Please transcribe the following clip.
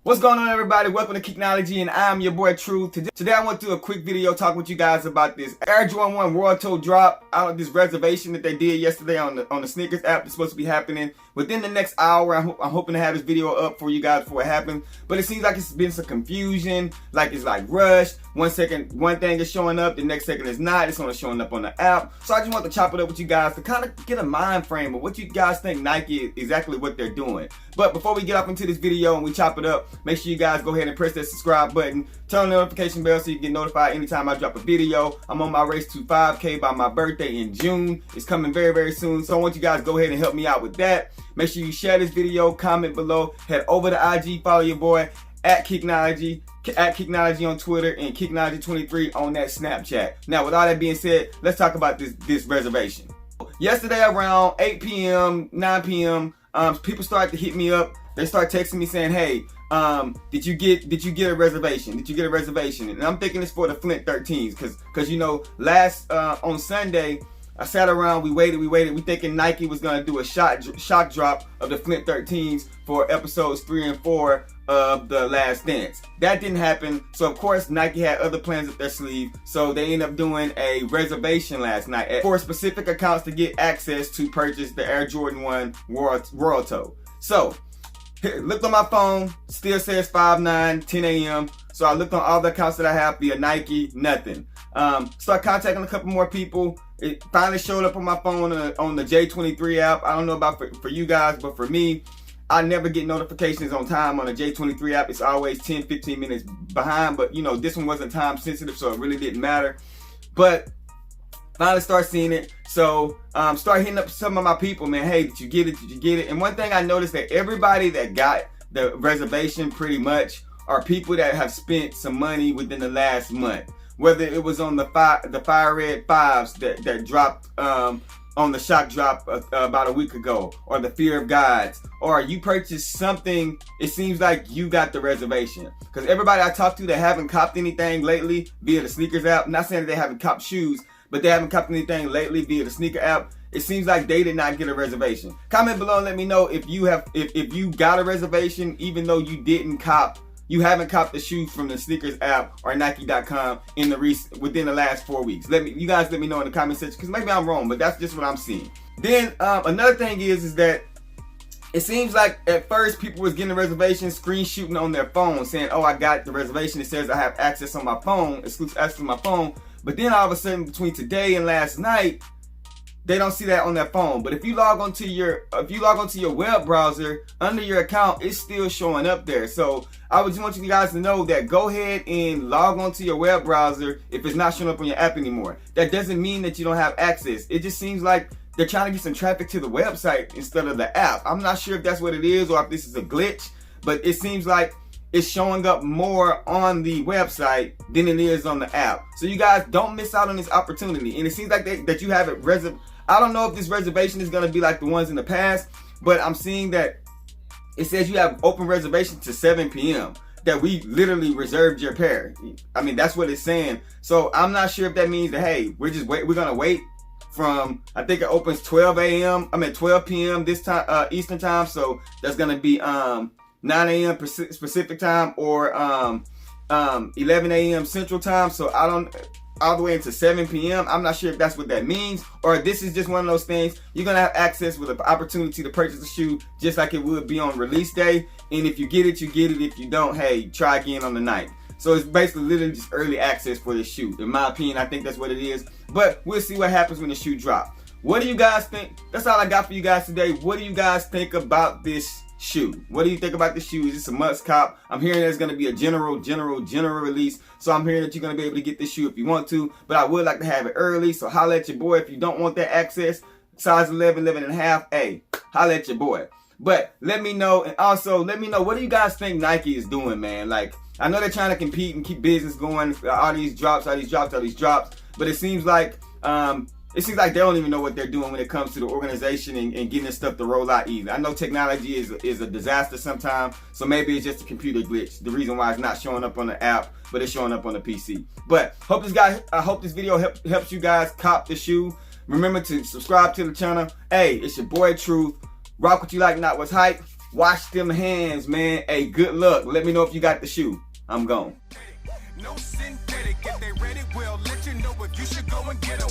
What's going on, everybody? Welcome to Technology, and I'm your boy Truth. Today I want to do a quick video talking with you guys about this Air Jordan 1 World Toe drop out of this reservation that they did yesterday on the sneakers app. It's supposed to be happening within the next hour. I'm hoping to have this video up for you guys before it happens. But it seems like it's been some confusion, like it's like rushed. 1 second, one thing is showing up, the next second is not. It's only showing up on the app. So I just want to chop it up with you guys to kind of get a mind frame of what you guys think Nike is exactly what they're doing. But before we get off into this video and we chop it up, make sure you guys go ahead and press that subscribe button, turn on the notification bell so you get notified anytime I drop a video. I'm on my race to 5K by my birthday in June. It's coming very, very soon. So I want you guys to go ahead and help me out with that. Make sure you share this video, comment below, head over to IG, follow your boy at Kicknology on Twitter, and Kicknology23 on that Snapchat. Now, with all that being said, let's talk about this reservation. Yesterday around 8 p.m., 9 p.m., people started to hit me up. They start texting me saying, "Hey, did you get a reservation? Did you get a reservation?" And I'm thinking it's for the Flint 13s, cause you know, last on Sunday I sat around, we waited. We thinking Nike was gonna do a shock drop of the Flint 13s for episodes 3 and 4 of The Last Dance. That didn't happen, so of course Nike had other plans up their sleeve. So they ended up doing a reservation last night for specific accounts to get access to purchase the Air Jordan 1 World Toe. So looked on my phone, still says 5/9, 10 a.m. So I looked on all the accounts that I have via Nike, nothing. Start contacting a couple more people. It finally showed up on my phone on the J23 app. I don't know about for you guys, but for me, I never get notifications on time on the J23 app. It's always 10-15 minutes behind, but you know, this one wasn't time sensitive, so it really didn't matter. But finally start seeing it. So start hitting up some of my people, man. Hey, did you get it? Did you get it? And one thing I noticed that everybody that got the reservation pretty much are people that have spent some money within the last month. Whether it was on the Fire Red 5s that dropped on the shock drop about a week ago, or the Fear of Gods, or you purchased something, it seems like you got the reservation. Because everybody I talked to that haven't copped anything lately via the sneakers app, not saying that they haven't copped shoes, but they haven't copped anything lately via the sneaker app, it seems like they did not get a reservation. Comment below and let me know if you have if you got a reservation even though you haven't copped the shoes from the sneakers app or Nike.com within the last 4 weeks. You guys let me know in the comment section, because maybe I'm wrong, but that's just what I'm seeing. Then another thing is that it seems like at first people was getting a reservation, screenshooting on their phone, saying, "Oh, I got the reservation. It says I have access on my phone, exclusive access on my phone." But then all of a sudden, between today and last night, they don't see that on their phone. But if you log onto your web browser under your account, it's still showing up there. So I would just want you guys to know that go ahead and log onto your web browser if it's not showing up on your app anymore. That doesn't mean that you don't have access. It just seems like they're trying to get some traffic to the website instead of the app. I'm not sure if that's what it is or if this is a glitch, but it seems like it's showing up more on the website than it is on the app. So you guys don't miss out on this opportunity. And it seems like that you have it reserved. I don't know if this reservation is going to be like the ones in the past, but I'm seeing that it says you have open reservation to 7 p.m. that we literally reserved your pair. I mean, that's what it's saying. So I'm not sure if that means that, hey, we're going to wait from, I think it opens 12 p.m. this time, Eastern time. So that's going to be 9 a.m. Pacific time, or 11 a.m. Central time. So I don't, all the way into 7 p.m. I'm not sure if that's what that means, or this is just one of those things. You're gonna have access with an opportunity to purchase a shoe just like it would be on release day. And if you get it, you get it. If you don't, hey, try again on the night. So it's basically literally just early access for the shoe. In my opinion, I think that's what it is. But we'll see what happens when the shoe drops. What do you guys think? That's all I got for you guys today. What do you guys think about this shoe? What do you think about the shoe? Is this a must cop? I'm hearing there's going to be a general release. So I'm hearing that you're going to be able to get this shoe if you want to. But I would like to have it early. So holla at your boy if you don't want that access. Size 11, 11 and a half. Hey, holla at your boy. But let me know. And also let me know, what do you guys think Nike is doing, man? Like, I know they're trying to compete and keep business going. All these drops. But it seems like they don't even know what they're doing when it comes to the organization and getting this stuff to roll out either. I know technology is a disaster sometimes, so maybe it's just a computer glitch. The reason why it's not showing up on the app, but it's showing up on the PC. But I hope this video helps you guys cop the shoe. Remember to subscribe to the channel. Hey, it's your boy Truth. Rock what you like, not what's hype. Wash them hands, man. Hey, good luck. Let me know if you got the shoe. I'm gone. No synthetic, if they ready, we'll let you know if you should go and get 'em.